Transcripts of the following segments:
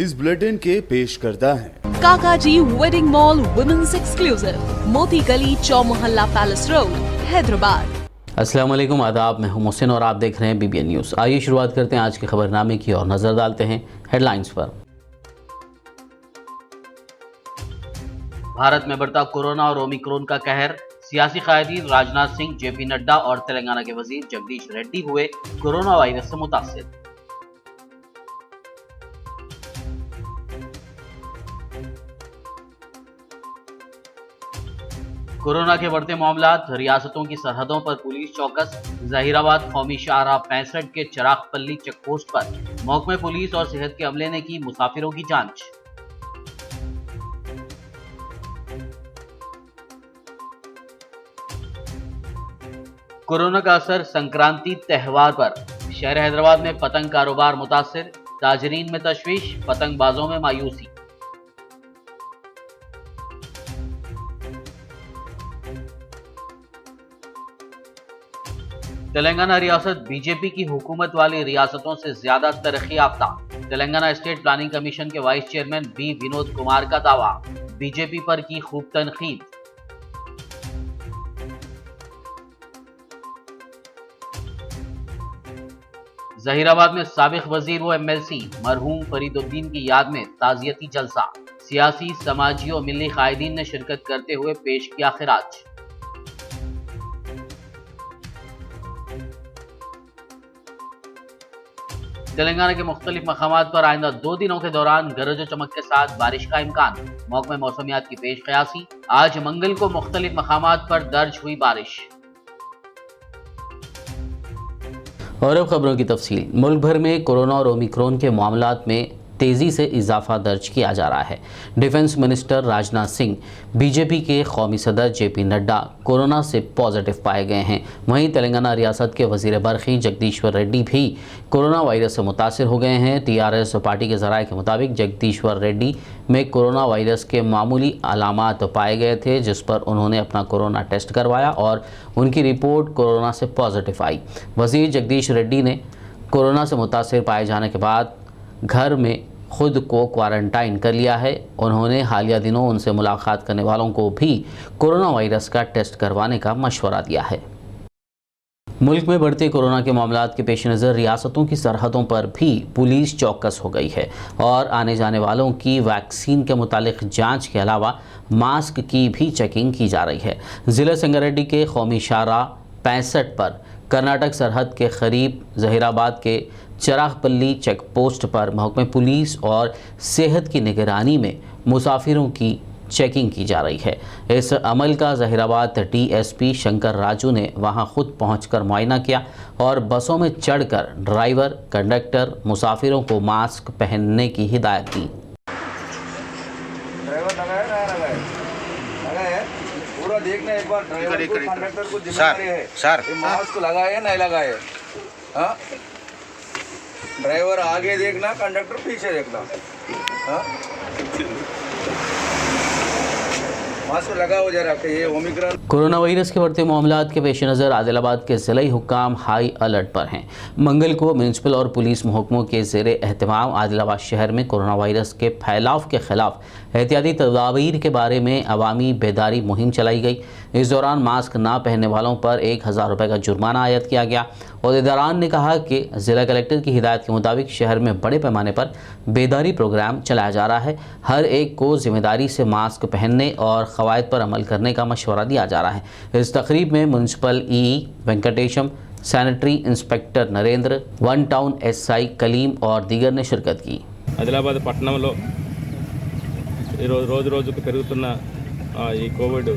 News bulletin के पेश करता है काकाजी वेडिंग मॉल वुमेन्स एक्सक्लूसिव, मोती गली, चौमोहल्ला पैलेस रोड, हैदराबाद। अस्सलाम वालेकुम, आदाब। मैं हूं मोहसिन और आप देख रहे हैं BBN न्यूज़। आइए शुरुआत करते हैं आज के खबरनामे की और नजर डालते हैं हेडलाइंस पर। भारत में बढ़ता कोरोना और ओमिक्रॉन का कहर, सियासी कायदीन राजनाथ सिंह, JP नड्डा और तेलंगाना के वजीर जगदीश रेड्डी हुए कोरोना वायरस से मुतासिर। कोरोना के बढ़ते मामलात, रियासतों की सरहदों पर पुलिस चौकस। जहीराबाद कौमी शाहराह 65 के चिरागपल्ली चेकपोस्ट पर महकमे पुलिस और सेहत के अमले ने की मुसाफिरों की जांच। कोरोना का असर संक्रांति त्यौहार पर, शहर हैदराबाद में पतंग कारोबार मुतासिर, ताजरीन में तशवीश, पतंगबाजों में मायूसी। तेलंगाना रियासत बीजेपी की हुकूमत वाली रियासतों से ज्यादा तरक्की याफ्ता। तेलंगाना स्टेट प्लानिंग कमीशन के vice chairman B Vinod Kumar का दावा, बीजेपी पर की खूब तनकीद। जहीराबाद में साबिक वजीर व MLC मरहूम फरीदुद्दीन की याद में ताजियती जलसा। सियासी, समाजी और मिली कायदीन ने शिरकत करते हुए पेश किया खिराज। तेलंगाना के मुख्तलिफ मकामात पर आइंदा 2 दिनों के दौरान गरज चमक के साथ बारिश का इम्कान। महकमे मौसमियात की पेश कयासी, आज मंगल को मुख्तलिफ मकामात पर दर्ज हुई बारिश। और अब खबरों की तफसील। मुल्क भर में कोरोना और ओमिक्रॉन के मामलात में तेज़ी से इजाफा दर्ज किया जा रहा है। Defence minister Rajnath Singh, BJP के कौमी सदर JP नड्डा कोरोना से पॉजिटिव पाए गए हैं। वहीं तेलंगाना रियासत के वजीर बरखी जगदीश्वर रेड्डी भी कोरोना वायरस से मुतासिर हो गए हैं। TRS पार्टी के ज़राए के मुताबिक जगदीश्वर रेड्डी में कोरोना वायरस के मामूली अलामात पाए गए थे, जिस पर उन्होंने अपना कोरोना टेस्ट करवाया और उनकी रिपोर्ट कोरोना से पॉजिटिव आई। वजीर जगदीश रेड्डी ने कोरोना से मुतासिर पाए जाने के बाद घर में खुद को क्वारंटाइन कर लिया है। उन्होंने हालिया दिनों उनसे मुलाकात करने वालों को भी कोरोना वायरस का टेस्ट करवाने का मशवरा दिया है। मुल्क में बढ़ते कोरोना के मामलात के पेश नज़र रियासतों की सरहदों पर भी पुलिस चौकस हो गई है और आने जाने वालों की वैक्सीन के मुतालिक जांच के अलावा मास्क की भी चेकिंग की जा रही है। ज़िला संगारेड्डी के कौमी शाहराह 65 पर कर्नाटक सरहद के करीब जहीराबाद के चिरागपल्ली चेक पोस्ट पर महकमे पुलिस और सेहत की निगरानी में मुसाफिरों की चेकिंग की जा रही है। इस अमल का जहीराबाद DSP शंकर राजू ने वहां खुद पहुंचकर मुआयना किया और बसों में चढ़कर ड्राइवर, कंडक्टर, मुसाफिरों को मास्क पहनने की हिदायत दी। पूरा देखना एक बार, ड्राइवर को, कंडक्टर को जिम्मेदारी है सर, मास्क लगाए नहीं लगाए। हाँ, ड्राइवर आगे देखना, कंडक्टर पीछे देखना। हाँ, मास्क लगाओ जरा। ये ओमिक्रॉन कोरोना वायरस के बढ़ते मामलात के पेश नज़र आदिलाबाद के ज़िलाई हुक्काम हाई अलर्ट पर हैं। मंगल को म्यूनसिपल और पुलिस महकमों के ज़ेरे एहतमाम आदिलाबाद शहर में कोरोना वायरस के फैलाव के खिलाफ एहतियाती तदाबीर के बारे में अवामी बेदारी मुहिम चलाई गई। इस दौरान मास्क ना पहनने वालों पर 1000 रुपये का जुर्माना आयद किया गया। अहदेदारान ने कहा कि ज़िला कलेक्टर की हिदायत के मुताबिक शहर में बड़े पैमाने पर बेदारी प्रोग्राम चलाया जा रहा है। हर एक को जिम्मेदारी से मास्क पहनने और क़वायद पर अमल करने का मशवरा दिया जा रहा है। इस तकरीब में municipal EE Venkatesham, sanitary inspector Narendra, one town SI Kaleem और दीगर ने शिरकत की। ఆదిలాబాద్ పట్టణంలో రోజు రోజుకు పెరుగుతున్న ఈ కోవిడ్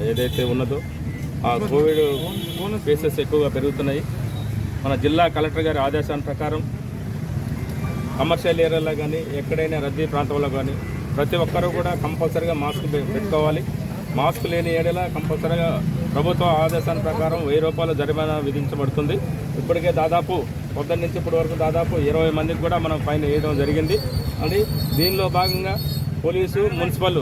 ఏదైతే ఉన్నదో ఆ కోవిడ్ కేసెస్ ఎక్కువగా పెరుగుతున్నాయి. మన జిల్లా కలెక్టర్ గారి ఆదేశాల ప్రకారం కమర్షియల్ ఏరియాలో కానీ ఎక్కడైనా రద్దీ ప్రాంతంలో కానీ ప్రతి ఒక్కరూ కూడా కంపల్సరీగా మాస్క్ పెట్టుకోవాలి. మాస్క్ లేని ఏరియాలో కంపల్సరీగా ప్రభుత్వ ఆదేశాల ప్రకారం 1000 రూపాయల జరిమానా విధించబడుతుంది. ఇప్పటికే దాదాపు పొద్దున్న నుంచి ఇప్పటి వరకు దాదాపు 20 మందికి కూడా మనం ఫైన్ వేయడం జరిగింది. అది దీనిలో భాగంగా పోలీసు, మున్సిపల్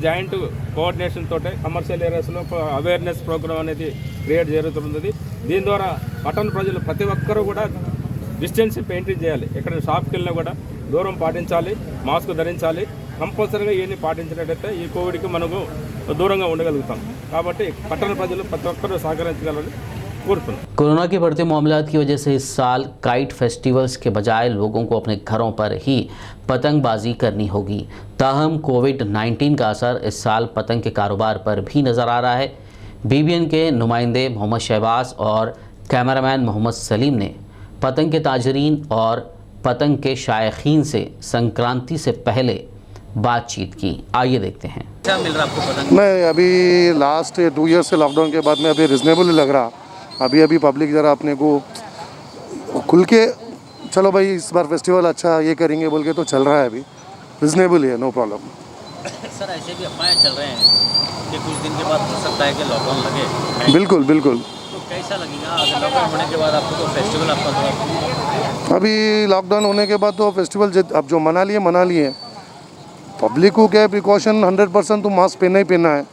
జాయింట్ కోఆర్డినేషన్ తోటే కమర్షియల్ ఏరియాస్లో అవేర్నెస్ ప్రోగ్రామ్ అనేది క్రియేట్ జరుగుతుంది. దీని ద్వారా పట్టణ ప్రజలు ప్రతి ఒక్కరూ కూడా డిస్టెన్స్ మెయింటైన్ చేయాలి. ఎక్కడ షాప్కి వెళ్ళినా కూడా దూరం పాటించాలి, మాస్క్ ధరించాలి. కంపల్సరీగా ఇవన్నీ పాటించినట్టయితే ఈ కోవిడ్కి మనకు దూరంగా ఉండగలుగుతాం. కాబట్టి పట్టణ ప్రజలు ప్రతి ఒక్కరూ సహకరించగలరని కోరుతున్నాం. कोरोना के बढ़ते मामलात की वजह से इस साल काइट फेस्टिवल्स के बजाय लोगों को अपने घरों पर ही पतंगबाजी करनी होगी। ताहम कोविड-19 का असर इस साल पतंग के कारोबार पर भी नज़र आ रहा है। BBN के नुमाइंदे मोहम्मद शहबाज और कैमरामैन मोहम्मद सलीम ने पतंग के ताजरीन और पतंग के शायकीन से संक्रांति से पहले बातचीत की। आइए देखते हैं। क्या मिल रहा है आपको पतंग? मैं अभी लास्ट 2 ईयर से लॉकडाउन के बाद में अभी रिजनेबल लग रहा। अभी पब्लिक ज़रा अपने को खुल के चलो भाई इस बार फेस्टिवल अच्छा ये करेंगे बोल के तो चल रहा है। अभी रिजनेबल है, नो प्रॉब्लम। सर ऐसे भी अफवाहें चल रहे हैं कि कुछ दिन के बाद हो सकता है कि लॉकडाउन लगे। बिल्कुल बिल्कुल। तो कैसा लगेगा अगर लॉकडाउन होने के बाद आपको तो फेस्टिवल आपका थोड़ा अभी लॉकडाउन होने के बाद तो फेस्टिवल अब जो मना लिए पब्लिक को क्या प्रिकॉशन 100% तो मास्क पहनना ही पहनना है,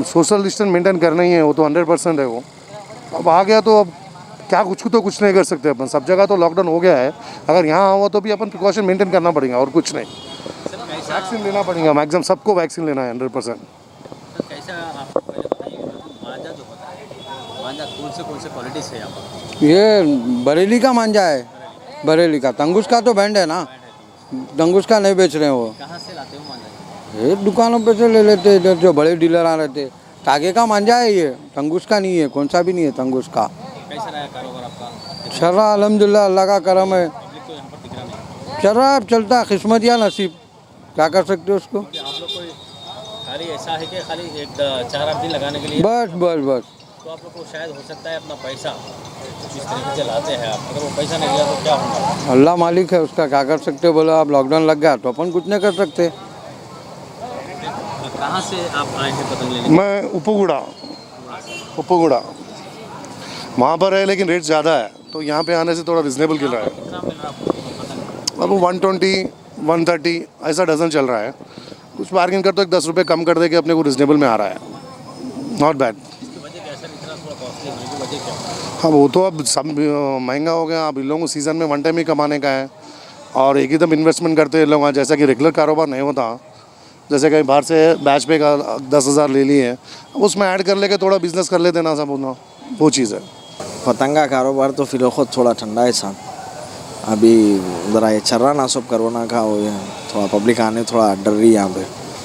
सोशल डिस्टेंस मेंटेन करना ही है, वो तो 100% है। वो अब आ गया तो अब क्या कुछ नहीं कर सकते अपन। सब जगह तो लॉकडाउन हो गया है, अगर यहाँ हुआ तो भी अपन प्रिकॉशन मेंटेन करना पड़ेगा और कुछ नहीं। वैक्सीन लेना पड़ेगा, मैक्सिमम सबको वैक्सीन लेना है 100%। कैसा आपको पहले बताइए मांझा जो होता है, मांझा कौन से क्वालिटी से यहाँ पर? ये बरेली का मांझा है, बरेली का। तंगुस का तो बैंड है ना, तंगुस का नहीं बेच रहे हैं वो। कहाँ से लाते हो मांझा? ये दुकानों पे से ले लेते इधर जो बड़े डीलर आ रहते। तागे का मांझा है ये, तंगुस का नहीं है, कौन सा भी नहीं है तंगुस का। कैसा रहा कारोबार आपका? चल रहा अल्हम्दुलिल्लाह, अल्लाह का करम है। पब्लिक तो यहाँ पर दिख रहा नहीं। चल रहा है, चलता है, किस्मत या नसीब, क्या कर सकते हो उसको। आप लोग को खाली ऐसा है कि खाली एक 4-8 दिन लगाने के लिए बस बस बस। तो आप लोग को शायद हो सकता है अपना पैसा जिस तरीके से लाते हैं आप, अगर वो पैसा नहीं लिया तो क्या होगा? अल्लाह मालिक है उसका, क्या कर सकते हो। बोलो आप लॉकडाउन लग गया तो अपन कुछ नहीं कर सकते। कहाँ से आप आए हैं पतंग लेने? मैं उपगुड़ा वहाँ पर है, लेकिन रेट ज़्यादा है तो यहाँ पे आने से थोड़ा रिजनेबल मिल रहा है। कितना मिल रहा है आपको पतंग? अब 120 130 ऐसा डजन चल रहा है। कुछ बार्गेन कर तो एक 10 रुपये कम कर दे के अपने को रिजनेबल में आ रहा है, नॉट बैड। इसकी वजह कैसा इतना थोड़ा कॉस्टली होने की वजह क्या? हाँ वो तो अब सब महंगा हो गया। अब इन लोगों को सीज़न में 1 टाइम ही कमाने का है और एक ही दम इन्वेस्टमेंट करते हैं लोग, जैसा कि रेगुलर कारोबार नहीं होता। जैसे कहीं बाहर से बैच पे का 10,000 ले लिए हैं, उसमें ऐड कर लेके थोड़ा बिजनेस कर लेते ना, सब होना वो चीज़ है। पतंग का कारोबार तो फिर खुद थोड़ा ठंडा है साहब। अभी ज़रा ये चल रहा ना सब कोरोना का हो गया, थोड़ा पब्लिक आने थोड़ा डर रही यहाँ पे।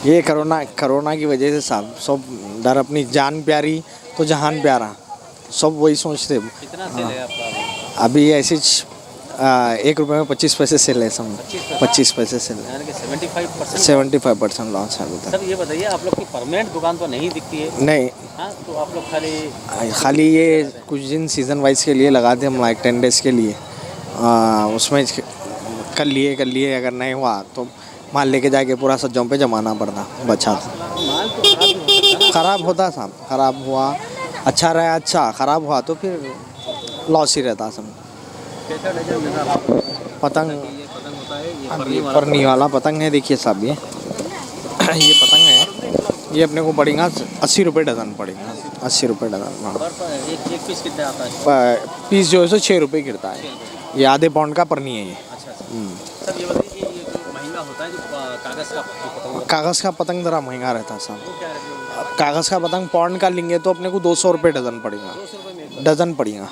ये कोरोना की वजह से साहब सब डर, अपनी जान प्यारी तो जहान प्यारा, सब वही सोचते। कितना सेल है आपका? अभी ऐसे 1 रुपये में 25 पैसे सेल है सब, 25 पैसे सेल है, यानी कि 75%। 75% लॉस है अभी तक। सर ये बताइए आप लोग की परमानेंट दुकान तो नहीं दिखती है? नहीं, हाँ तो आप लोग खाली ये कुछ दिन सीज़न वाइज के लिए लगाते हम, लाइक 10 डेज़ के लिए। उसमें कर लिए अगर नहीं हुआ तो माल लेके जाके पूरा सज्जों पे जमाना पड़ता, बचा माल तो ख़राब होता साहब। ख़राब हुआ अच्छा रहा, अच्छा ख़राब हुआ तो फिर लॉस ही रहता सब। कैसा डजन मिल रहा है आपको? पतंग ये पतंग होता है, ये परनी वाला पतंग है, देखिए साहब ये पतंग है, ये अपने को पड़ेगा 80 रुपये डज़न पड़ेगा, 80 रुपये डज़न। हाँ, एक पीस कितना आता है? पीस जो है सो 6 रुपये गिरता है। ये आधे पाउंड का परनी है ये। अच्छा सर ये बताइए कि ये जो महंगा होता है जो कागज़ का पतंग होता कागज़ का पतंग ज़रा महंगा रहता है साहब। है, वो क्या रहता है? कागज़ का पतंग पाउंड का लेंगे तो अपने को 200 रुपये डज़न पड़ेगा, 200 रुपये में डज़न पड़ेगा।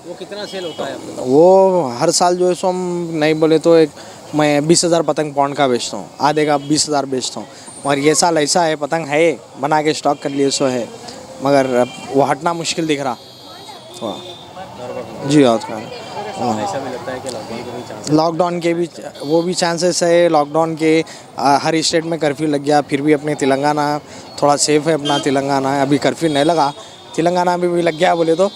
वो कितना सेल होता है आपको? वो हर साल जो है सो हम नहीं बोले तो मैं 20,000 पतंग पाउंड का बेचता हूँ, आधे का 20,000 बेचता हूँ। मगर ये साल ऐसा है पतंग है बना के स्टॉक कर लिए सो है, मगर वो हटना मुश्किल दिख रहा थोड़ा। जी हाँ, ऐसा भी लगता है कि लॉकडाउन के भी वो भी चांसेस है। लॉकडाउन के हर स्टेट में कर्फ्यू लग गया, फिर भी अपने तेलंगाना थोड़ा सेफ है। अपना तेलंगाना अभी कर्फ्यू नहीं लगा, तेलंगाना में भी लग गया बोले तो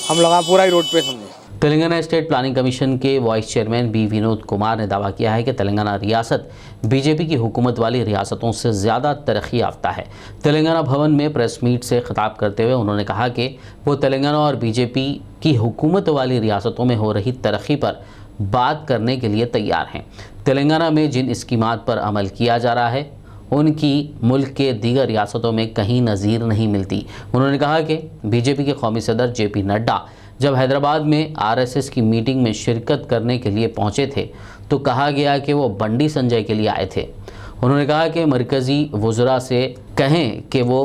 हम लोग पूरा ही रोड पे समझे। तेलंगाना स्टेट प्लानिंग कमीशन के vice chairman B Vinod Kumar ने दावा किया है कि तेलंगाना रियासत बीजेपी की हुकूमत वाली रियासतों से ज़्यादा तरक्की याफ्ता है। तेलंगाना भवन में प्रेस मीट से खिताब करते हुए उन्होंने कहा कि वो तेलंगाना और बीजेपी की हुकूमत वाली रियासतों में हो रही तरक्की पर बात करने के लिए तैयार हैं। तेलंगाना में जिन स्कीमात पर अमल किया जा रहा है उनकी मुल्क के दीगर रियासतों में कहीं नज़ीर नहीं मिलती। उन्होंने कहा कि बीजेपी के कौमी सदर JP नड्डा जब हैदराबाद में RSS की मीटिंग में शिरकत करने के लिए पहुंचे थे तो कहा गया कि वो बंडी संजय के लिए आए थे। उन्होंने कहा कि मरकज़ी वज़रा से कहें कि वो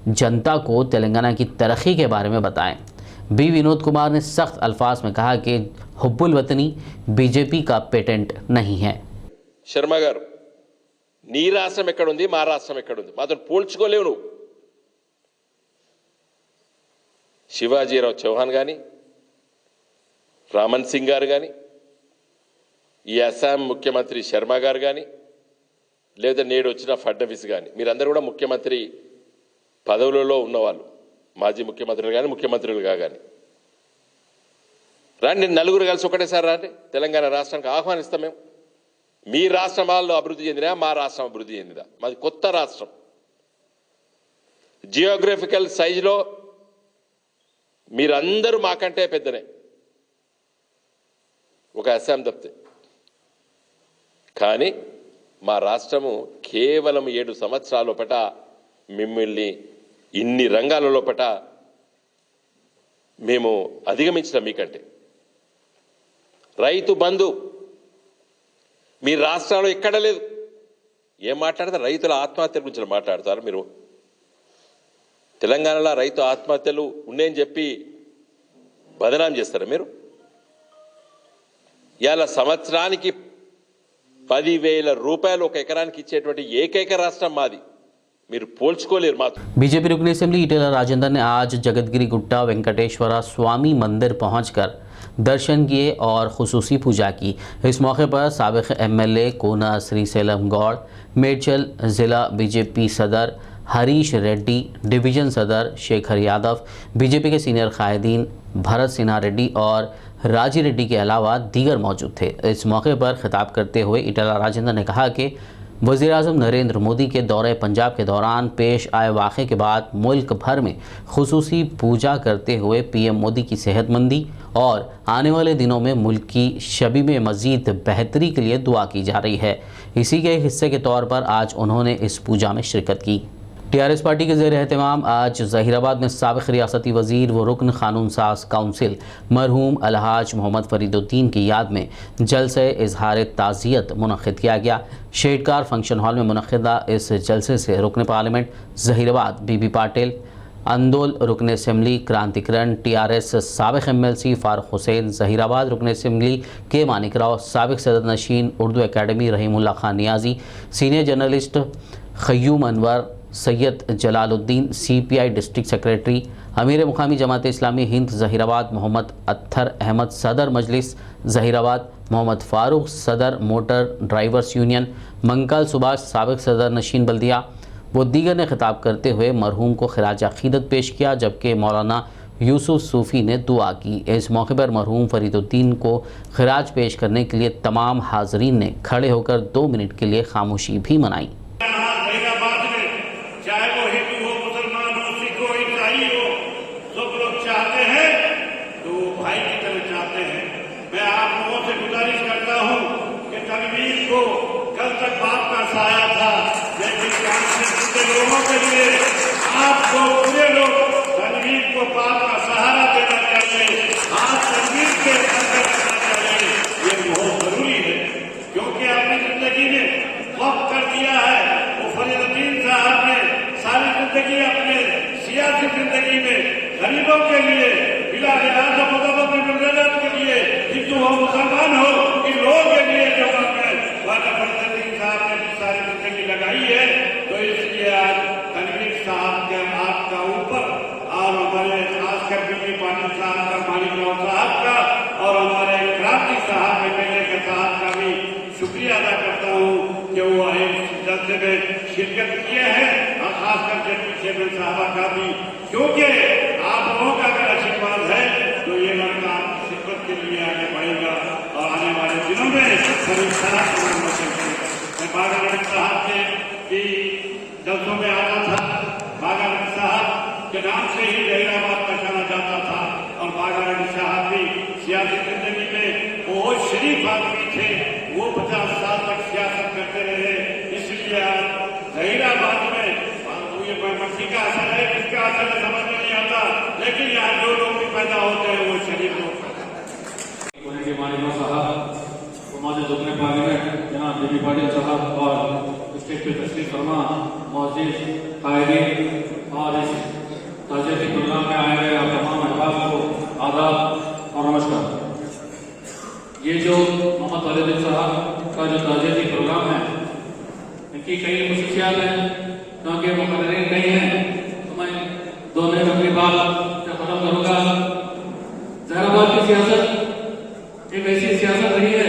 जनता को तेलंगाना की तरक्की के बारे में बताएं। बी विनोद कुमार ने सख्त अल्फाज में कहा कि हुब्बुल वतनी बीजेपी का पेटेंट नहीं है। శర్మ గారు, నీ రాష్ట్రం ఎక్కడుంది, మా రాష్ట్రం ఎక్కడుంది, మాతో పోల్చుకోలేవు నువ్వు. శివాజీరావు చౌహాన్ కానీ, రామన్ సింగ్ గారు కానీ, ఈ అస్సాం ముఖ్యమంత్రి శర్మ గారు కానీ, లేదా నేడు వచ్చిన ఫడ్నవీస్ కానీ, మీరందరూ కూడా ముఖ్యమంత్రి పదవులలో ఉన్నవాళ్ళు, మాజీ ముఖ్యమంత్రులు కానీ ముఖ్యమంత్రులుగా కానీ. రాండి, నలుగురు కలిసి ఒకటేసారి రాండి, తెలంగాణ రాష్ట్రానికి ఆహ్వానిస్తాం. మేము మీ రాష్ట్రం వాళ్ళు అభివృద్ధి చెందినా, మా రాష్ట్రం అభివృద్ధి చెందినా, మాది కొత్త రాష్ట్రం. జియోగ్రఫికల్ సైజులో మీరందరూ మాకంటే పెద్దనే, ఒక అస్సాం తప్పితే. కానీ మా రాష్ట్రము కేవలం 7 సంవత్సరాల లోపట మిమ్మల్ని ఇన్ని రంగాల లోపట మేము అధిగమించిన మీకంటే. రైతు బంధు మీ రాష్ట్రంలో ఎక్కడ లేదు. ఏం మాట్లాడతారు? రైతుల ఆత్మహత్యల గురించి మాట్లాడతారు మీరు. తెలంగాణలో రైతు ఆత్మహత్యలు ఉన్నాయని చెప్పి బదనాం చేస్తారా మీరు? ఇవాళ సంవత్సరానికి 10,000 రూపాయలు ఒక ఎకరానికి ఇచ్చేటువంటి ఏకైక రాష్ట్రం మాది. మీరు పోల్చుకోలేరు మాతో. बीजेपी रुकन असेंबली इटेला राजेंद्र ने आज जगतगिरी गुट्टा वेंकटेश्वरा स्वामी मंदिर पहुंचकर दर्शन किए और खुसूसी पूजा की। इस मौके पर साबिक एमएलए कोना श्री सेलम गौड़, मेडचल ज़िला बीजेपी सदर हरीश रेड्डी, डिवीज़न सदर शेखर यादव, बीजेपी के सीनियर कायदीन भरत सिन्हा रेड्डी और राजी रेड्डी के अलावा दीगर मौजूद थे। इस मौके पर खिताब करते हुए इटेला राजेंद्र ने कहा कि वज़ीर-ए-आज़म नरेंद्र मोदी के दौरे पंजाब के दौरान पेश आए वाक़े के बाद मुल्क भर में खुसूसी पूजा करते हुए पीएम मोदी की सेहतमंदी और आने वाले दिनों में मुल्क की शबी में मज़ीद बेहतरी के लिए दुआ की जा रही है। इसी के हिस्से के तौर पर आज उन्होंने इस पूजा में शिरकत की। टीआरएस पार्टी के ज़ेर एहतमाम आज ज़हीराबाद में साबिक़ रियासती वज़ीर व रुकन क़ानून साज़ काउंसिल मरहूम अलहाज मोहम्मद फरीदुद्दीन की याद में जलसे इजहार ताज़ियत मुनक़्क़िद किया गया। शेडकार फंक्शन हॉल में मुनक़्क़िदा इस जलसे से रुकन पार्लियामेंट ज़हीराबाद बीबी पाटिल, अंदोल रुकन असेंबली क्रांतिकरण, टीआरएस साबिक़ एमएलसी फ़ारूक हुसैन, ज़हीराबाद रुकन असेंबली के मानिक राव, साबिक़ सदर नशीन Urdu academy Rahimullah Khan Niazi, senior journalist Qayyum Anwar, Syed Jalaluddin CPI district secretary, अमीर मुकामी जमात इस्लामी हिंद ज़हीराबाद मोहम्मद अत्थर अहमद, सदर मजलिस ज़हीराबाद मोहम्मद फ़ारूक, सदर motor drivers union Mankal Subhash, साबिक़ सदर नशीन बल्दिया व दीगर ने खिताब करते हुए मरहूम को खिराज अक़ीदत पेश किया, जबकि मौलाना यूसुफ सूफ़ी ने दुआ की। इस मौके पर मरहूम फरीदुद्दीन को खिराज पेश करने के लिए तमाम हाज़रीन ने खड़े होकर 2 मिनट के लिए खामोशी भी मनाई। चाहे वो हिंदू हो, मुसलमान हो, सिख हो, ईसाई हो, सब लोग चाहते हैं तो भाई की तरह चाहते हैं। मैं आप लोगों से गुजारिश करता हूं कि तनवीर को कल तक बात का साया था, लेकिन लोगों के लिए आपको पूरे लोग तनवीर को बात का सहारा देना चाहिए, हाथ तनवीर के अंदर रखना चाहिए। ये बहुत जरूरी है क्योंकि आपने जिंदगी में वक्त कर दिया है। वो फरीदुद्दीन साहब ने सारी जिंदगी अपने सियासी जिंदगी में गरीबों के लिए, बिला लिहाज मुसलमान के लिए, हिंदू हो मुसलमान हो, इन लोगों के लिए जो फरीदुद्दीन साहब ने सारी जिंदगी लगाई है, तो इसलिए आज तनवीर साहब के आपका ऊपर और हमारे खासकर बीबी पाटिल साहब का, मानिक राव साहब का और हमारे क्रांति साहब एमएलए के साहब का भी शुक्रिया अदा करता हूँ कि वो इस जलसे में शिरकत किए हैं और खासकर डिप्टी चेयरमैन साहबा का भी, क्योंकि आप लोगों का अगर आशीर्वाद है तो ये लड़का शिरकत के लिए आगे बढ़ेगा और आने वाले दिनों में मैं बागावती साहब के भी जलसों में आता था। बागावती साहब के नाम से ही ज़हीराबाद पहचाना जाता था और बागावती साहब भी सियासी जिंदगी में बहुत शरीफ आदमी थे। वो 50 साल तक सियासत करते रहे, इसलिए ज़हीराबाद में ये मट्टी का असर है, किसका असर है समझ में नहीं आता, लेकिन यहाँ जो लोग भी पैदा होते हैं वो शरीफ लोग पैदा होते हैं। मौजूद रुकने पार्लियामेंट जनाब बीबी पाटिल साहब और स्टेज पे तशरीफ फरमा मौजूद कायदीन और इस ताज़ियती प्रोग्राम में आए हुए आप तमाम अहबाब को आदाब और नमस्कार। ये जो मोहम्मद वालिद साहब का जो ताज़ियती प्रोग्राम है इनकी कई खुसूसियात हैं क्योंकि मुक़र्रिरीन कई हैं, तो मैं दो मिनट अपनी बात से ख़त्म करूँगा। जहराबाद की सियासत एक ऐसी सियासत रही है,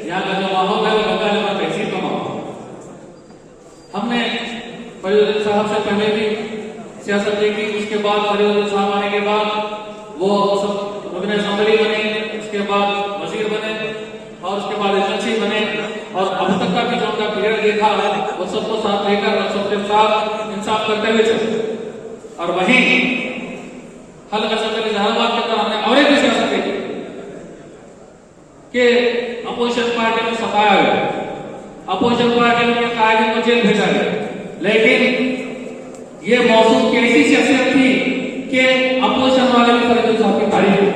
यहाँ का जो माहौल है वो बता है तहसील का माहौल। हमने फरीदुद्दीन साहब से पहले भी सियासत देखी, उसके बाद फरीदुद्दीन साहब आने के बाद वो सब रुकने असम्बली बने, उसके बाद वजीर बने और उसके बाद एजेंसी बने और अब तक का भी जो उनका पीरियड देखा वो सबको साथ लेकर और सबके साथ इंसाफ करते हुए चले। और वहीं हल्का असम्बली जहानाबाद के अंदर हमने और एक सियासत देखी कि अपोजिशन पार्टी को सताया गया, अपोजिशन पार्टी के कायदे को जेल भेजा गया, लेकिन ये मौसम की ऐसी शख्सियत थी कि अपोजिशन वाले भी फरीदुद्दीन साहब की तारीफ की,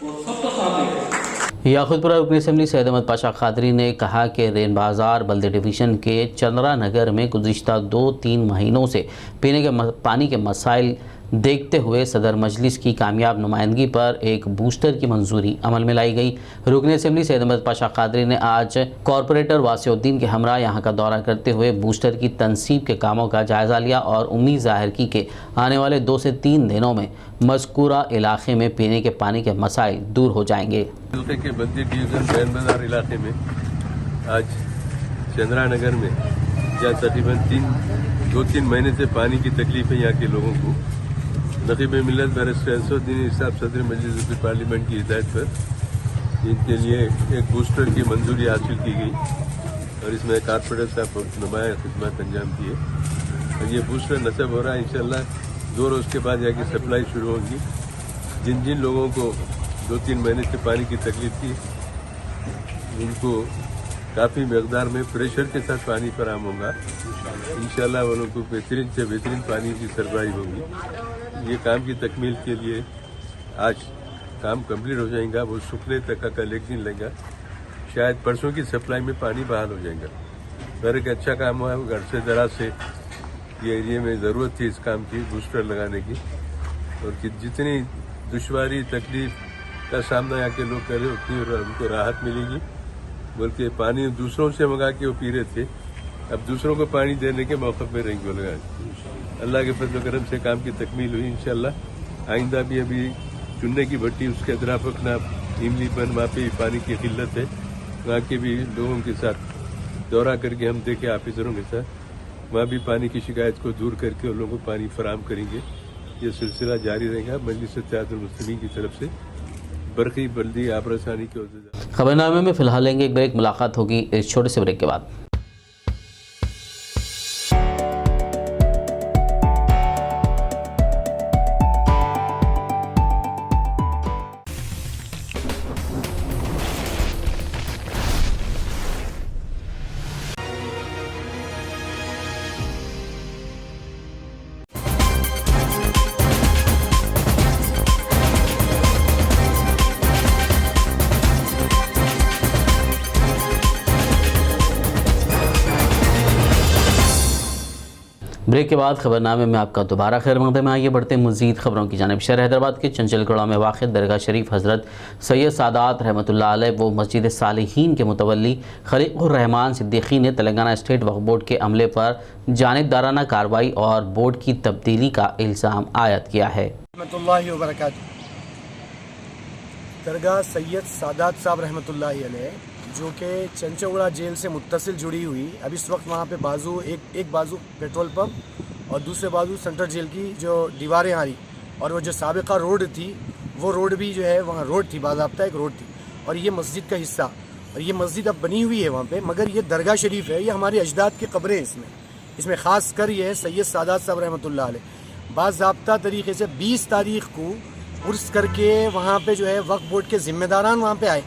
वो सब तो साथ है। याकूतपुरा रुकन असम्बली सैयद अहमद पाशा खादरी ने कहा कि रेन बाजार बल्दी डिवीज़न के चंद्रा नगर में गुज़िश्ता 2-3 महीनों से पीने के पानी के मसाइल देखते हुए सदर मजलिस की कामयाब नुमाइंदगी पर एक बूस्टर की मंजूरी अमल में लाई गई। रुकन असम्बली सैयद अहमद पाशा खादरी ने आज कॉरपोरेटर वासिउद्दीन के हमरा यहाँ का दौरा करते हुए बूस्टर की तनसीब के कामों का जायज़ा लिया और उम्मीद जाहिर की कि आने वाले 2 से 3 दिनों में मज़कूरा इलाके में पीने के पानी के मसाइल दूर हो जाएंगे। हल्के के बद्दी डिवीज़न रेन बाजार इलाके में आज चंद्रा नगर में जहाँ तकरीबन 2-3 महीने से पानी की तकलीफ है यहाँ के लोगों को, नकीब मिल्लत बैरिस्टर अंसुद्दीन साहब सदर मजलिस पार्लियामेंट की हिदायत पर इनके लिए एक बूस्टर की मंजूरी हासिल की गई और इसमें कारपोरेटर साहब नुमाया खिदमत अंजाम दिए और ये बूस्टर नस्ब हो रहा है। इंशाल्लाह 2 रोज़ के बाद यहाँ की सप्लाई शुरू होगी। जिन जिन लोगों को 2-3 महीने से पानी की तकलीफ थी उनको काफ़ी मकदार में प्रेशर के साथ पानी फराहम होगा। इंशाल्लाह वो लोगों को बेहतरीन से बेहतरीन पानी की सरबराही होगी। ये काम की तकमील के लिए आज काम कंप्लीट हो जाएगा, वो सूखने तक का कल एक दिन लगेगा, शायद परसों की सप्लाई में पानी बहाल हो जाएगा। पर एक अच्छा काम हुआ है, वो घर से दराज से ये एरिया में ज़रूरत थी इस काम की बूस्टर लगाने की और कि जितनी दुश्वारी तकलीफ का सामना यहाँ के लोग करें उतनी उनको राहत मिलेगी। बल्कि पानी दूसरों से मंगा के वो पी रहे थे, अब दूसरों को पानी देने के मौके पर रहेंगे वो लगा। अल्लाह के फजल करम से काम की तकमील हुई। इंशाल्लाह आइंदा भी अभी चुनने की भट्टी उसके अतराफ रखना इमली बन वहाँ पे पानी की किल्लत है, वहाँ के भी लोगों के साथ दौरा करके हम देखे ऑफिसरों के साथ वहाँ भी पानी की शिकायत को दूर करके उन लोगों को पानी फराहम करेंगे। ये सिलसिला जारी रहेगा। मजलिस इत्तेहादुल मुस्लिमीन की तरफ से बरकी बल्दी आबरसानी की खबरनामे में फिलहाल लेंगे एक ब्रेक, मुलाकात होगी इस छोटे से ब्रेक के बाद। ब्रेक के बाद खबरनामे में आपका दोबारा खैर मकदम है। आइए बढ़ते हैं मज़ीद खबरों की जानिब। शहर हैदराबाद के चंचलगढ़ में वाक़ दरगाह शरीफ हज़रत सैयद सादात रहमतुल्लाह अलैह व मस्जिद सालिहीन के मुतवल्ली खलीक़ुर रहमान सिद्दीक़ी ने तेलंगाना स्टेट वक्फ़ बोर्ड के अमले पर जानिबदाराना कार्रवाई और बोर्ड की तब्दीली का इल्ज़ाम आयद किया है। दरगाह सैयद सादात साहब रहमतुल्लाह अलैह जो कि चंचौड़ा जेल से मुत्तसिल जुड़ी हुई, अब इस वक्त वहाँ पे बाजू एक बाजू पेट्रोल पंप और दूसरे बाजू सेंट्रल जेल की जो दीवारें आ रही और वो जो साबिका रोड थी वो रोड भी जो है वहाँ रोड थी, बाज़ाब्ता एक रोड थी और ये मस्जिद का हिस्सा और ये मस्जिद अब बनी हुई है वहाँ पे, मगर ये दरगाह शरीफ है, ये हमारे अजदाद की कब्रें हैं। इसमें ख़ास कर ये है सैयद सादात साहब रहमतुल्लाह अलैह बाज़ाब्ता तरीके से 20 तारीख़ को उर्स करके वहाँ पे जो है वक्फ बोर्ड के ज़िम्मेदारान वहाँ पे आए,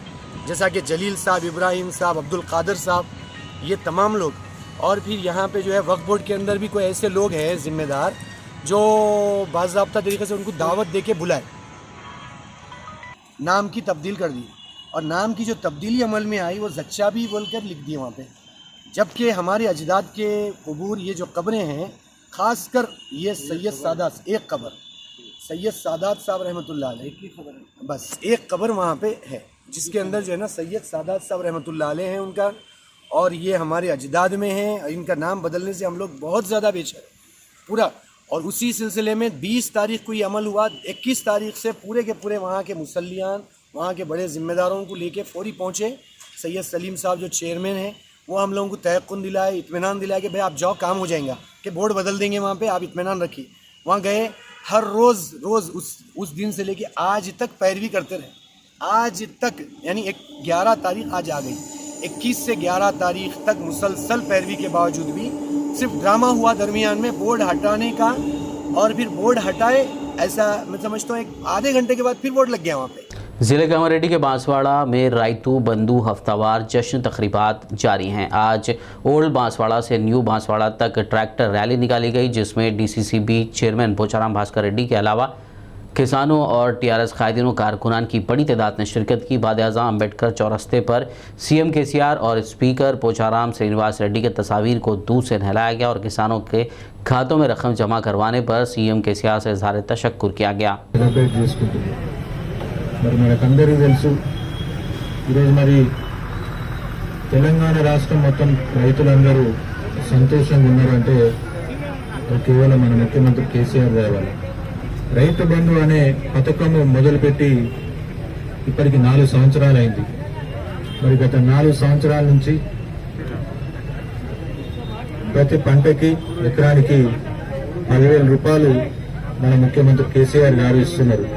जैसा कि जलील साहब, इब्राहिम साहब, अब्दुल कादर साहब, ये तमाम लोग। और फिर यहाँ पे जो है वक्फ बोर्ड के अंदर भी कोई ऐसे लोग हैं ज़िम्मेदार जो बाज़ाब्ता तरीके से उनको दावत दे के बुलाए, नाम की तब्दील कर दी और नाम की जो तब्दीली अमल में आई वो जच्चाबी बोलकर लिख दी वहाँ पे, जबकि हमारे अजदाद के कबूर ये जो कब्रें हैं, ख़ासकर ये सैयद सादात, एक कब्र सैयद सादात साहब रहमतुल्लाह अलैह, बस एक कब्र वहाँ पे है जिसके अंदर जो है ना सैयद सादात साहब रहमतुल्लाह अलैह हैं उनका, और ये हमारे अजदाद में हैं। इनका नाम बदलने से हम लोग बहुत ज़्यादा बेचैन पूरा। और उसी सिलसिले में 20 तारीख को ये अमल हुआ। 21 तारीख से पूरे के पूरे वहाँ के मुसल्लियान, वहाँ के बड़े ज़िम्मेदारों को लेके फौरी पहुँचे। सैयद सलीम साहब जो चेयरमैन हैं वो हम लोगों को तयक़ुन दिलाए, इत्मीनान दिलाए कि भाई आप जाओ, काम हो जाएगा, कि बोर्ड बदल देंगे वहाँ पे, आप इत्मीनान रखिए। वहाँ गए, हर रोज़ उस दिन से लेके आज तक पैरवी करते रहे, आज तक, यानी 11 तारीख आज आ गई, 21 से 11 तारीख तक मुसलसल पैरवी के बावजूद भी सिर्फ ड्रामा हुआ दरमियान में बोर्ड हटाने का, और फिर बोर्ड हटाए, ऐसा मैं समझता हूँ एक आधे घंटे के बाद फिर बोर्ड लग गया वहाँ पे। ज़िले कामारेड्डी के बांसवाड़ा में रायतू बंधु हफ्तावार जश्न तकरीबात जारी हैं। आज ओल्ड बांसवाड़ा से न्यू बांसवाड़ा तक ट्रैक्टर रैली निकाली गई, जिसमें डीसीसीबी चेयरमैन पोचाराम भास्कर रेड्डी के अलावा किसानों और टीआरएस कायदीन कारकुनान की बड़ी तादाद ने शिरकत की। बाद-ए-आज़म अम्बेडकर चौरस्ते पर सीएम केसीआर और स्पीकर पोचाराम श्रीनिवास रेड्डी के तस्वीर को दूध से नहलाया गया और किसानों के खातों में रकम जमा करवाने पर सीएम केसीआर से इज़हार तशक्कुर किया गया। మరి మనకందరికీ తెలుసు ఈరోజు మరి తెలంగాణ రాష్ట్రం మొత్తం రైతులందరూ సంతోషంగా ఉన్నారంటే కేవలం మన ముఖ్యమంత్రి కేసీఆర్ దేవాలి. రైతు బంధు అనే పథకం మొదలుపెట్టి ఇప్పటికి 4 సంవత్సరాలు అయింది. మరి గత 4 సంవత్సరాల నుంచి ప్రతి పంటకి ఎకరానికి 10,000 రూపాయలు మన ముఖ్యమంత్రి కేసీఆర్ గారు ఇస్తున్నారు.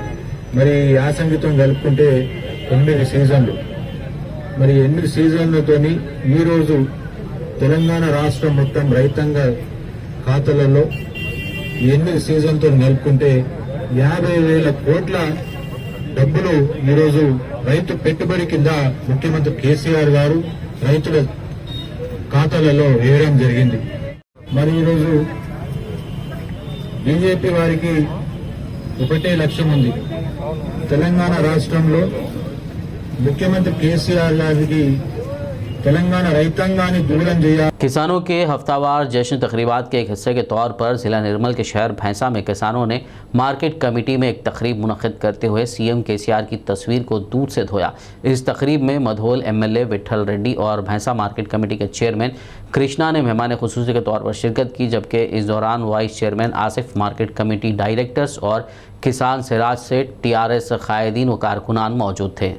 మరి యాసంగితం కలుపుకుంటే 8 సీజన్లు, మరి 8 సీజన్లతోని ఈరోజు తెలంగాణ రాష్ట్రం మొత్తం రైతాంగ ఖాతాలలో 8 సీజన్తో కలుపుకుంటే 50,000 కోట్ల డబ్బులు ఈరోజు రైతు పెట్టుబడి కింద ముఖ్యమంత్రి కేసీఆర్ గారు రైతుల ఖాతాలలో వేయడం జరిగింది. మరి ఈరోజు బీజేపీ వారికి ఒకటే లక్ష్యం ఉంది, తెలంగాణ రాష్ట్రంలో ముఖ్యమంత్రి కేసీఆర్ గారికి తెలంగాణ రైతాంగాన్ని దూరం చేయాలి। किसानों के हफ्तावार जश्न तकरीबात के एक हिस्से के तौर पर ज़िला निर्मल के शहर भैंसा में किसानों ने मार्केट कमेटी में एक तकरीब मुनक़िद करते हुए सीएम केसीआर की तस्वीर को दूध से धोया। इस तकरीब में मधोल एमएलए विठल रेड्डी और भैंसा मार्केट कमेटी के चेयरमैन कृष्णा ने मेहमान खुसूसी के तौर पर शिरकत की, जबकि इस दौरान vice chairman Asif, market committee directors और किसान सिराज से टीआरएस कायदीन व कारकुनान मौजूद थे।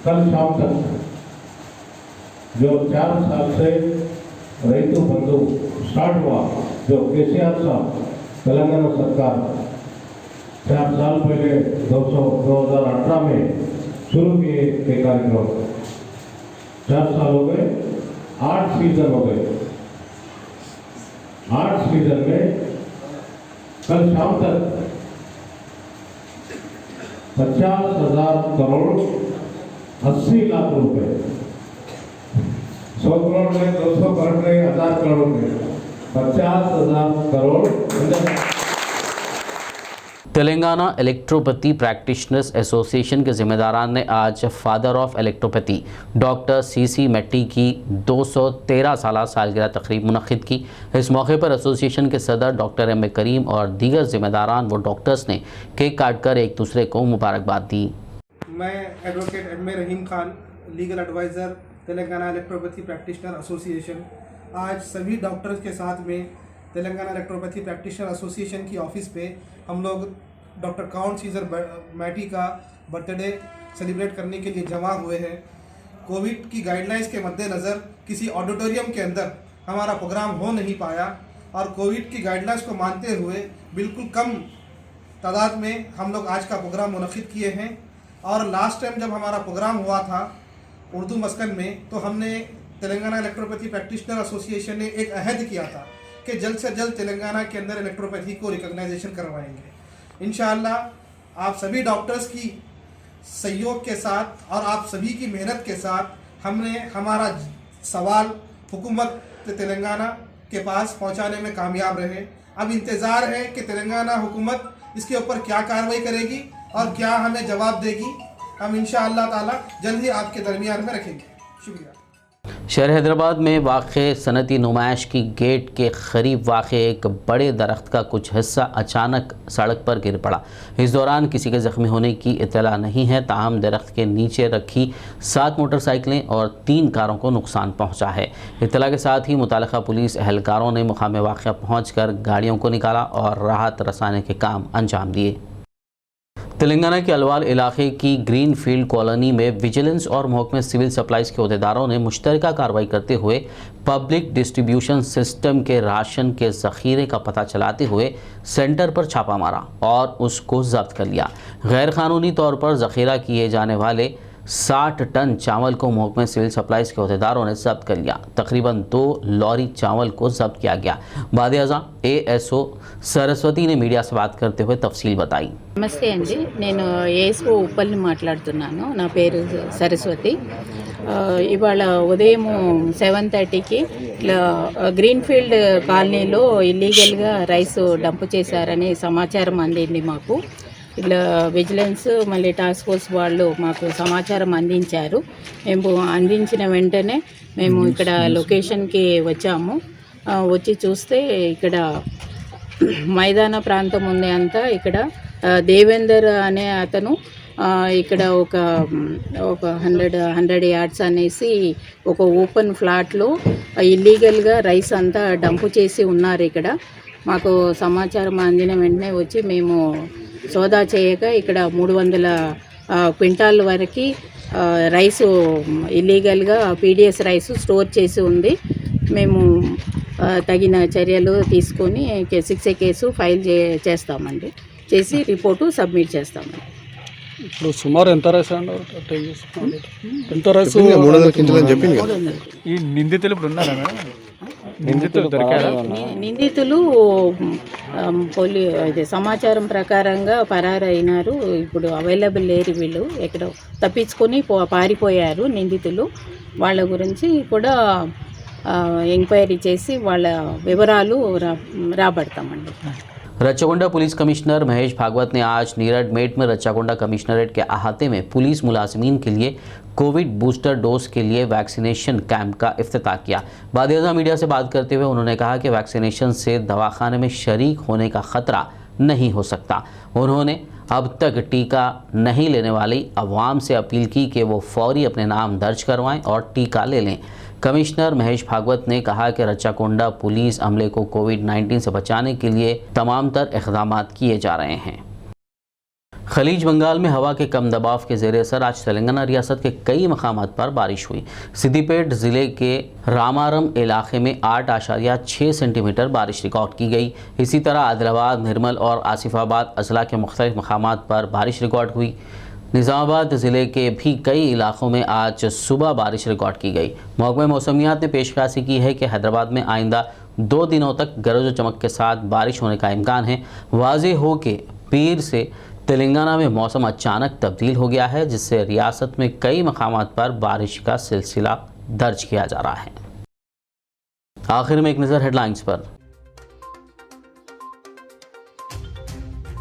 कल शाम तक जो 4 साल से रैतु बंधु स्टार्ट हुआ, जो केसीआर साहब तेलंगाना सरकार 4 साल पहले 2018 में शुरू किए ये कार्यक्रम, 4 साल हो गए, 8 सीजन हो गए। 8 सीजन में कल शाम तक 50,000 करोड़ 80 लाख रुपए, 100 करोड़ में 200 करोड़ में 1000 करोड़ में 50,000 crore. Telangana electropathy practitioners association के जिम्मेदारान ने आज father of electropathy doctor CC Mattei की 213 साल सालगिरह तकरीब मुनक़िद की। इस मौके पर एसोसिएशन के सदर डॉक्टर एम ए करीम और दीगर जिम्मेदारान व डॉक्टर्स ने केक काट कर एक दूसरे को मुबारकबाद दी। मैं advocate M A Rahim Khan, legal adviser Telangana electropathy practitioner association, आज सभी डॉक्टर्स के साथ में तेलंगाना इलेक्ट्रोपैथी प्रैक्टिशनर एसोसिएशन की ऑफिस पे हम लोग डॉक्टर काउंट सीजर मैटी का बर्थडे सेलिब्रेट करने के लिए जमा हुए हैं। कोविड की गाइडलाइंस के मद्देनज़र किसी ऑडिटोरियम के अंदर हमारा प्रोग्राम हो नहीं पाया और कोविड की गाइडलाइंस को मानते हुए बिल्कुल कम तादाद में हम लोग आज का प्रोग्राम मुनक़िद किए हैं। और लास्ट टाइम जब हमारा प्रोग्राम हुआ था उर्दू मस्कन में, तो हमने तेलंगाना इलेक्ट्रोपैथी प्रैक्टिशनर एसोसिएशन ने एक अहद किया था कि जल्द से जल्द तेलंगाना के अंदर इलेक्ट्रोपैथी को रिकॉग्नाइजेशन करवाएंगे। इंशाअल्लाह आप सभी डॉक्टर्स की सहयोग के साथ और आप सभी की मेहनत के साथ हमने हमारा सवाल हुकूमत तेलंगाना के पास पहुंचाने में कामयाब रहे। अब इंतज़ार है कि तेलंगाना हुकूमत इसके ऊपर क्या कार्रवाई करेगी और क्या हमें जवाब देगी। हम इंशाअल्लाह ताला जल्द ही आपके दरमियान में रखेंगे। शुक्रिया। शहर हैदराबाद में वाक़ सनती नुमाइश की गेट के करीब वाक़ एक बड़े दरख्त का कुछ हिस्सा अचानक सड़क पर गिर पड़ा। इस दौरान किसी के ज़ख्मी होने की इत्तला नहीं है, ताहम दरख्त के नीचे रखी 7 मोटरसाइकिलें और 3 कारों को नुकसान पहुंचा है। इत्तला के साथ ही मुतालिका पुलिस एहलकारों ने मुकाम वाक़या पहुंचकर गाड़ियों को निकाला और राहत रसाने के काम अंजाम दिए। तेलंगाना के अलवाल इलाके की ग्रीन फील्ड कॉलोनी में विजिलेंस और महकमे सिविल सप्लाईज के अहदेदारों ने मुश्तरका कार्रवाई करते हुए पब्लिक डिस्ट्रीब्यूशन सिस्टम के राशन के ज़ख़ीरे का पता चलाते हुए सेंटर पर छापा मारा और उसको जब्त कर लिया। गैर कानूनी तौर पर ज़ख़ीरा किए जाने वाले 60 टन चावल को महकमे सिविल सप्लाईज के अहदेदारों ने जब्त कर लिया। तकरीबन 2 लॉरी चावल को जब्त किया गया। बाद-ए-आज़म ASO सरस्वती ने मीडिया से बात करते हुए तफसील बताई। నమస్తే అండి, నేను ఏఎస్ఓ ఉప్పల్ని మాట్లాడుతున్నాను. నా పేరు సరస్వతి. ఇవాళ ఉదయం 7:30కి ఇట్లా గ్రీన్ఫీల్డ్ కాలనీలో ఇల్లీగల్గా రైస్ డంప్ చేశారనే సమాచారం అందింది మాకు. ఇట్లా విజిలెన్స్ మళ్ళీ టాస్క్ ఫోర్స్ వాళ్ళు మాకు సమాచారం అందించారు. మేము అందించిన వెంటనే మేము ఇక్కడ లొకేషన్కి వచ్చాము. వచ్చి చూస్తే ఇక్కడ మైదాన ప్రాంతం ఉంది అంతా. ఇక్కడ దేవేందర్ అనే అతను ఇక్కడ ఒక 100 యార్డ్స్ అనేసి ఒక ఓపెన్ ఫ్లాట్లో ఇల్లీగల్గా రైస్ అంతా డంపు చేసి ఉన్నారు. ఇక్కడ మాకు సమాచారం అందిన వెంటనే వచ్చి మేము సోదా చేయగా ఇక్కడ 300 క్వింటాల్ వరకు రైసు ఇల్లీగల్గా PDS రైసు స్టోర్ చేసి ఉంది. మేము తగిన చర్యలు తీసుకొని 6A కేసు ఫైల్ చేస్తామండి. చేసి రిపోర్టు సబ్మిట్ చేస్తామండి. ఇప్పుడు సుమారు ఎంత రైస్ ఎంత రైస్ ఈ నిందితులు ఇప్పుడు ఉన్నారా మేడం? నిందితులు దొరికారా? నిందితులు సమాచారం ప్రకారంగా పరారైనారు. ఇప్పుడు అవైలబుల్ లేరు. వీళ్ళు ఎక్కడో తప్పించుకొని పారిపోయారు నిందితులు. వాళ్ళ గురించి కూడా ఎంక్వైరీ చేసి వాళ్ళ వివరాలు రాబడతామండి. रच्चाकोंडा पुलिस कमिश्नर महेश भागवत ने आज नीरड मेट में रच्चाकोंडा कमिश्नरेट के अहाते में पुलिस मुलाजिमीन के लिए कोविड बूस्टर डोज के लिए वैक्सीनेशन कैंप का इफ्तिताह किया। बाद-ए-आज़म मीडिया से बात करते हुए उन्होंने कहा कि वैक्सीनेशन से दवाखाने में शरीक होने का ख़तरा नहीं हो सकता। उन्होंने अब तक टीका नहीं लेने वाली अवाम से अपील की कि वो फौरी अपने नाम दर्ज करवाएं और टीका ले लें। कमिश्नर महेश भागवत ने कहा कि रच्चाकोंडा पुलिस अमले को कोविड-19 से बचाने के लिए तमाम तर इक़दाम किए जा रहे हैं। खलीज बंगाल में हवा के कम दबाव के ज़ेरे असर आज तेलंगाना रियासत के कई मकामात पर बारिश हुई। सिद्दीपेट ज़िले के रामारम इलाके में 8.6 सेंटीमीटर बारिश रिकॉर्ड की गई। इसी तरह आदिलाबाद, निर्मल और आसिफाबाद अजला के मुख्तलिफ मकामात पर बारिश रिकॉर्ड हुई। निज़ामाबाद ज़िले के भी कई इलाकों में आज सुबह बारिश रिकॉर्ड की गई। महकमा मौसमियात ने पेशकशी की है कि हैदराबाद में आइंदा 2 दिनों तक गरज चमक के साथ बारिश होने का इम्कान है। वाज़ेह हो कि पीर से तेलंगाना में मौसम अचानक तब्दील हो गया है, जिससे रियासत में कई मकामात पर बारिश का सिलसिला दर्ज किया जा रहा है। आखिर में एक नज़र हेडलाइंस पर।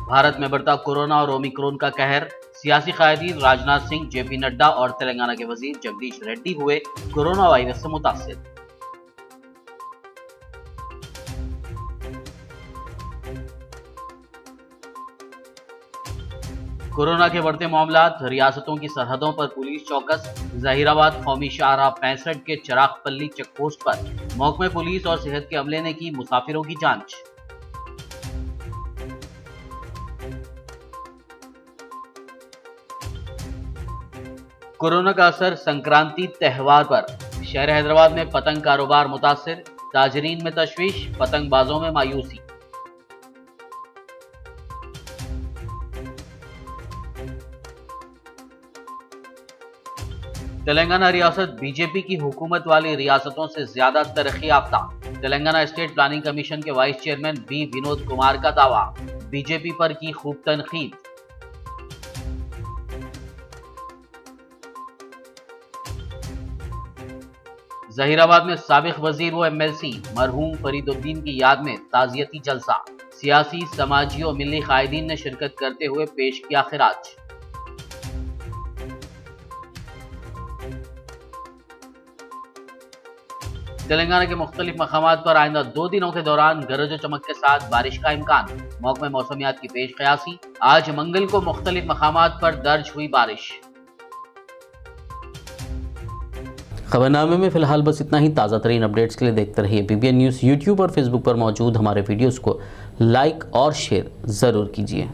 भारत में बढ़ता कोरोना और ओमिक्रॉन का कहर। सियासी कायदीन राजनाथ सिंह, JP नड्डा और तेलंगाना के वजीर जगदीश रेड्डी हुए कोरोना वायरस से मुतासिर। कोरोना के बढ़ते मामलात, रियासतों की सरहदों पर पुलिस चौकस। जहीराबाद कौमी शाहराह 65 के चिरागपल्ली चेकपोस्ट पर महकमे पुलिस और सेहत के अमले ने की मुसाफिरों की जांच। कोरोना का असर संक्रांति त्यौहार पर। शहर हैदराबाद में पतंग कारोबार मुतासिर। ताजरीन में तशवीश, पतंगबाजों में मायूसी। तेलंगाना रियासत बीजेपी की हुकूमत वाली रियासतों से ज्यादा तरक्की याफ्ता। तेलंगाना स्टेट प्लानिंग कमीशन के vice chairman B Vinod Kumar का दावा। बीजेपी पर की खूब तनकीद। जहीराबाद में साबिक वजीर व MLC मरहूम फरीदुद्दीन की याद में ताजियती जलसा। सियासी, समाजी और मिली कायदीन ने शिरकत करते हुए पेश किया खिराज। तेलंगाना के मुख्तलिफ मकामात पर आइंदा 2 दिनों के दौरान गरज और चमक के साथ बारिश का इम्कान। महकमे मौसमियात की पेश कयासी। आज मंगल को मुख्तलिफ मकामात पर दर्ज हुई बारिश। खबरनामे में फिलहाल बस इतना ही। ताज़ा तरीन अपडेट्स के लिए देखते रहिए PBN न्यूज़। यूट्यूब और फेसबुक पर मौजूद हमारे वीडियोज़ को लाइक और शेयर ज़रूर कीजिए।